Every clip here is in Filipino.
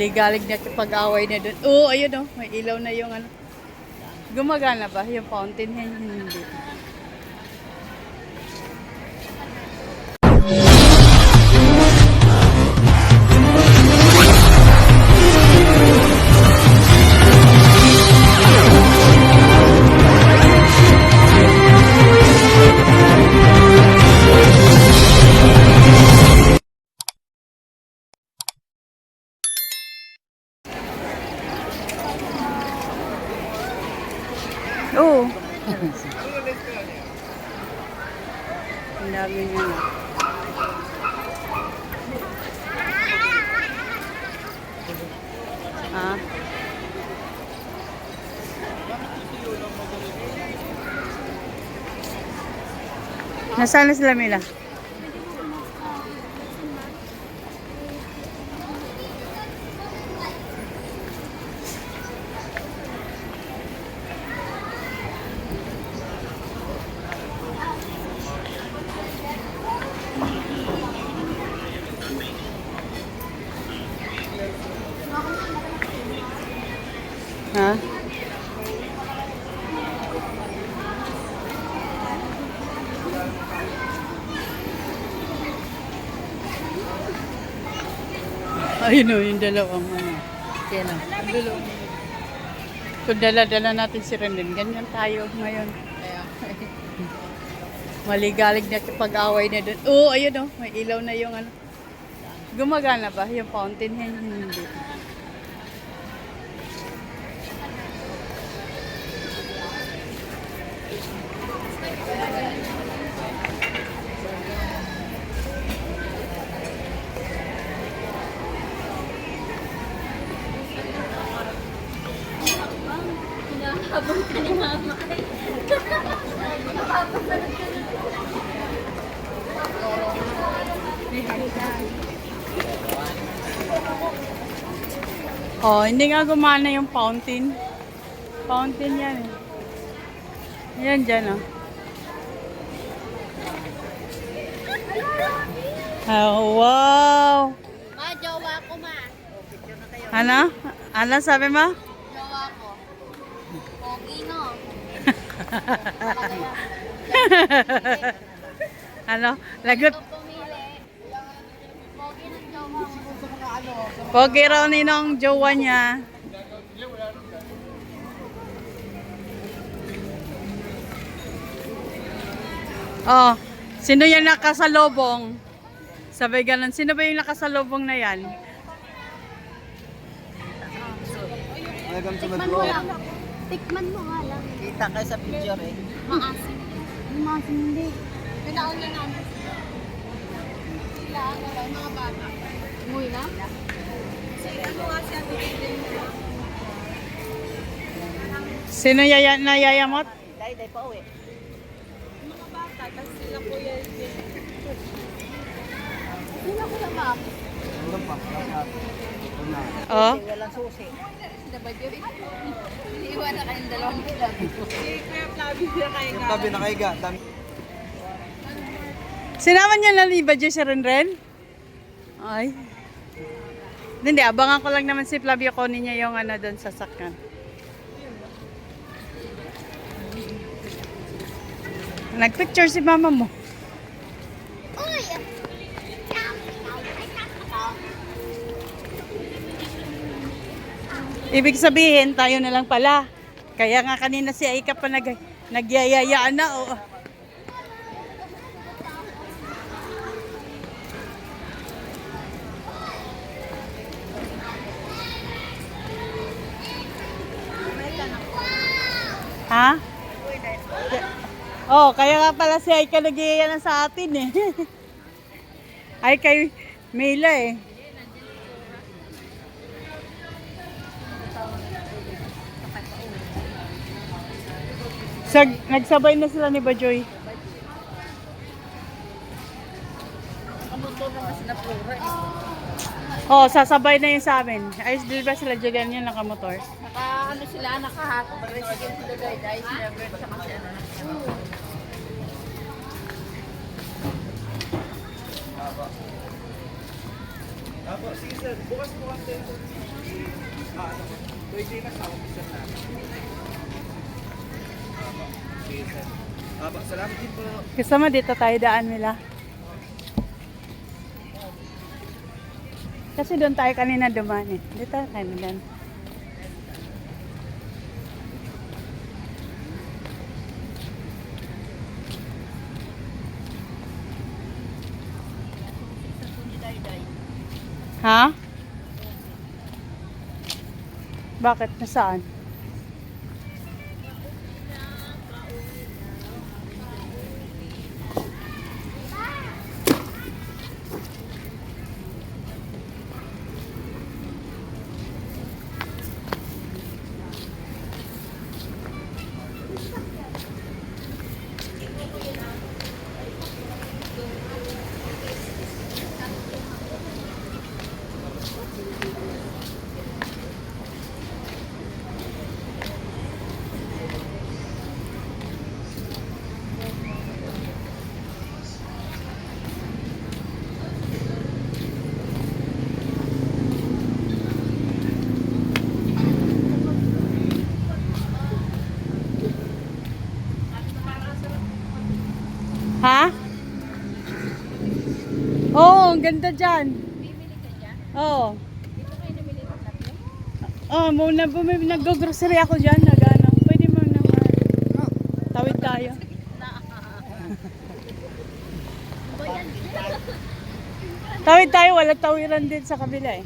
Galing na pag-away na doon. Oo, ayun oh, may ilaw na yung ano. Gumagana ba yung fountain? Hindi. Oo. Ang dami niya. Ah. Nasaan na sila, Mila? Ha? Ayun o, yung dalawang ano. Yan o. Kung dala-dala natin si Rendon, ganyan tayo ngayon. Maligalig na pag-away na doon. Oo, ayun o, may ilaw na yung ano. Gumagana ba yung fountain? Hindi. Habang ka ni mama. Oh, hindi nga gumana yung fountain. Fountain yan eh. Yan dyan oh. Oh, wow! Ma, jowa ko ma. Ano? Ano sabi mo? Jowa ko. Pogi no. Ano? Lagot. Ito pumili. Pogi ng jowa ko. Pogi raw ninong jowa niya. Oh, sino yan nakasalubong? Sabay ganun. Sino ba yung nakasalubong na yan? Tikman mo lang. Tikman mo nga lang. Kita kayo sa picture eh. Maasim. Maasim hindi. Pinaon na namin. Sila ang mga bata. Umuwi na? Ano nga siya? Sino nayayamot? Day pa uwi. Mga bata. Kasi sila po yan. Sila ko na ba? Hanggang pa. Oh. Walang susi. Sila ba yun? Iniiwan na kayong dalawang club. Si Kuya Flavio na kayo Yung tabi nakaiga. Dami. Sinaman niya na liba dyan si Renren? Ay. Hindi, abangan ko lang naman si Flavio kunin niya yung ano doon sa sakyan. Nagpicture si mama mo. Uy! Ibig sabihin, tayo na lang pala. Kaya nga kanina si Aika pa nagyayayaan na. Oh. Ha? Oh, kaya nga pala si Aika nagyayaya na sa atin eh. Ay kay Mila eh. Nagsabay na sila ni Bajoy. Oh, sasabay na yun sa amin. Ayos, di ba sila Julian yun nakamotor? Ano sila, nakahakot. Resident sila guys. Ay, never sa kasi ano. Apo, sige sir. Bukas po kasi. Pwede na sa office na. Apo, sige sir. Apo, salamat din po. Gusto mo dito tayo daan nila? Kasi doon tayo kanina dumaan eh. Dito tayo kanina. Ha? Bakit? Nasaan? Ha? Oo, ang ganda dyan. Bibili ka dyan? Oo. Dito kayo namili ng tatlo? Oh, muna nag-grocery ako dyan. Nag-ano. Pwede mo naman. Tawid tayo. Tawid tayo. Wala tawiran din sa kabila eh.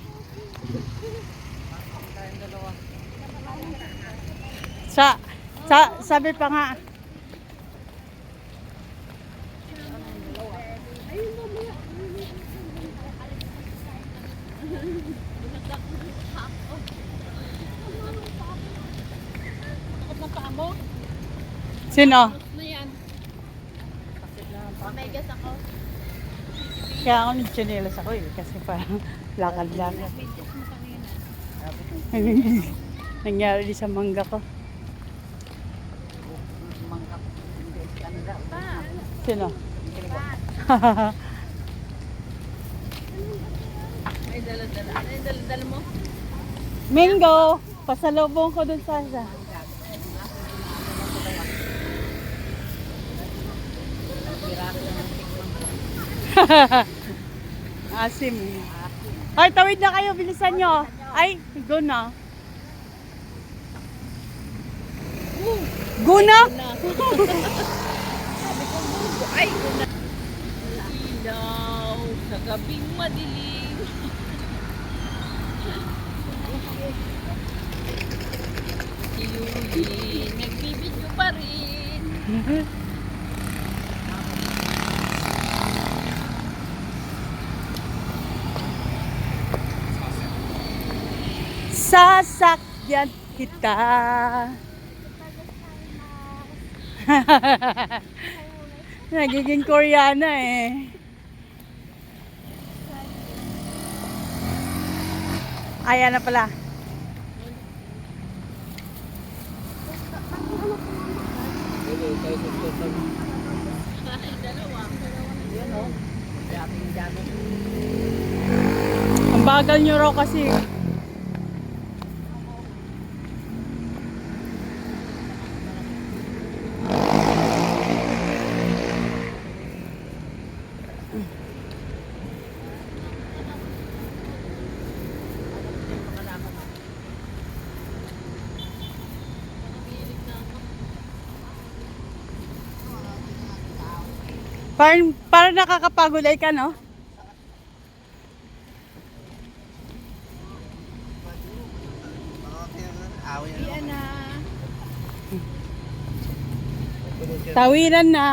Sabi pa nga. Takot na paa mo? Sino? Na yan. Megas ako. Kaya ako nag-chinelas ako eh. Kasi parang lakad lang. Megas mo kanina. Nangyari din sa mangga ko. Pa. Sino? May dala-dala. Ano yung dala-dala mo? Mingo! Pasalubong ko dun sa isa. Asim. Ay, tawid na kayo. Bilisan nyo. Ay, go na. Go na? Ay! Ilaw sa gabing madilim. Si Yuli, nagbibidyo pa rin. Sasakyan kita. Nagiging Koreana eh. Ayan na pala. Ang bagal nyo raw kasi. Parang nakakapagod ay ka, no? Yan na. Tawiran na.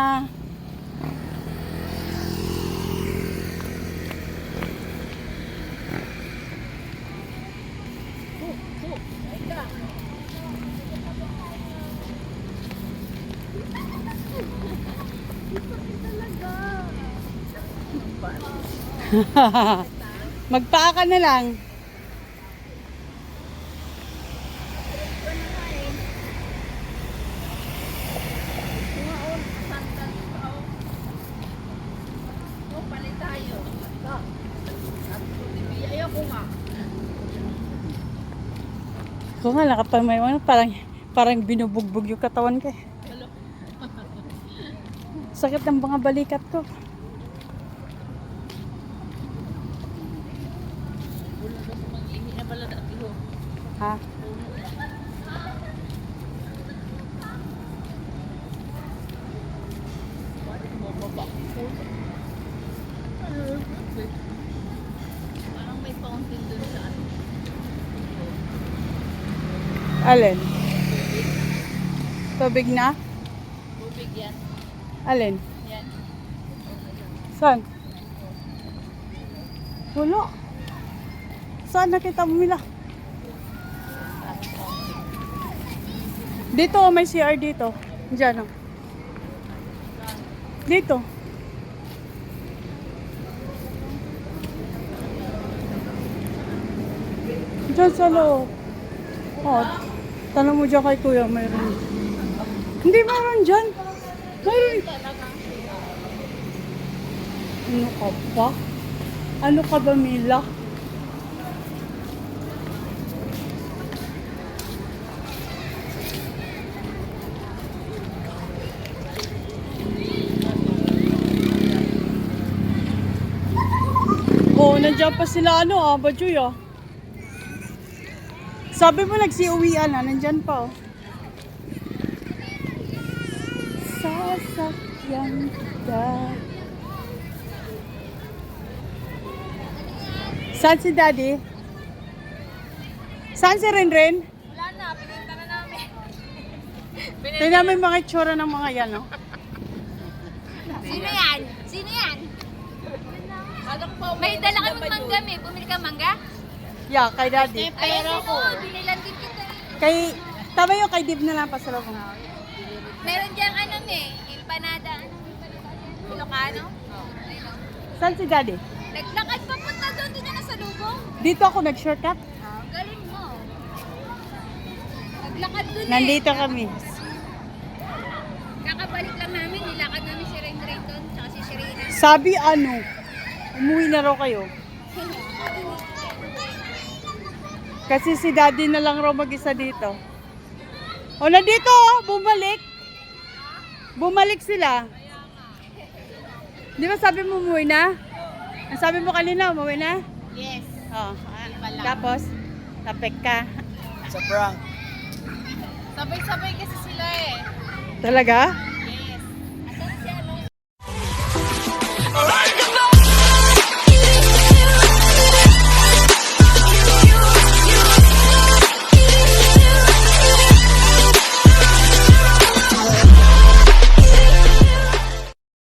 Magpaa ka na lang. Palit tayo. Ayaw Ko nga, nakapamay mo, parang binubugbog yung katawan ko. Sakit ng mga balikat ko. Ha? Parang may fountain dun sa ano. Alin? Tubig na? Tubig yan. Alin? Yan. Saan? Wala. Saan nakita mo nila? Dito, may CR dito. Diyan, oh. Dito. Diyan sa loob. Oh, tanong mo dyan kay kuya, mayroon. Hindi mayroon dyan. Mayroon. Ano ka ba? Ano ka ba, Mila? Oh, nandiyan pa sila Bajoy ah. Sabi mo nagsiuwian na, nandiyan pa oh. Sasakyan kita. Saan si Daddy? Saan si Renren? Wala na, pinunta na namin. Tingnan namin mga itsura ng mga yan, no? Sino yan? Sino yan? May dala kami mangga, may bumili ka mangga? Yeah, kay Daddy. Pero ko. Binilan din kita. Kay, tama yung kay Dib na lang pasalubong. Meron diyang empanada. Ilocano? Ayun. Saan si Daddy? Naglakad papunta doon, doon niya nasa lubong. Dito ako nag-shortcut. Galing mo. Naglakad doon Nandito kami. Kakabalik lang namin, nilakad namin si Ren doon, tsaka si Sherina. Sabi umuwi na raw kayo. Kasi si Daddy na lang raw mag-isa dito. O, nandito bumalik. Bumalik sila. Di ba sabi mo umuwi na? Ang sabi mo kanina, umuwi na? Yes. Oh, pala. tapos, tapek ka. Sa prank. Sabay-sabay kasi sila eh. Talaga?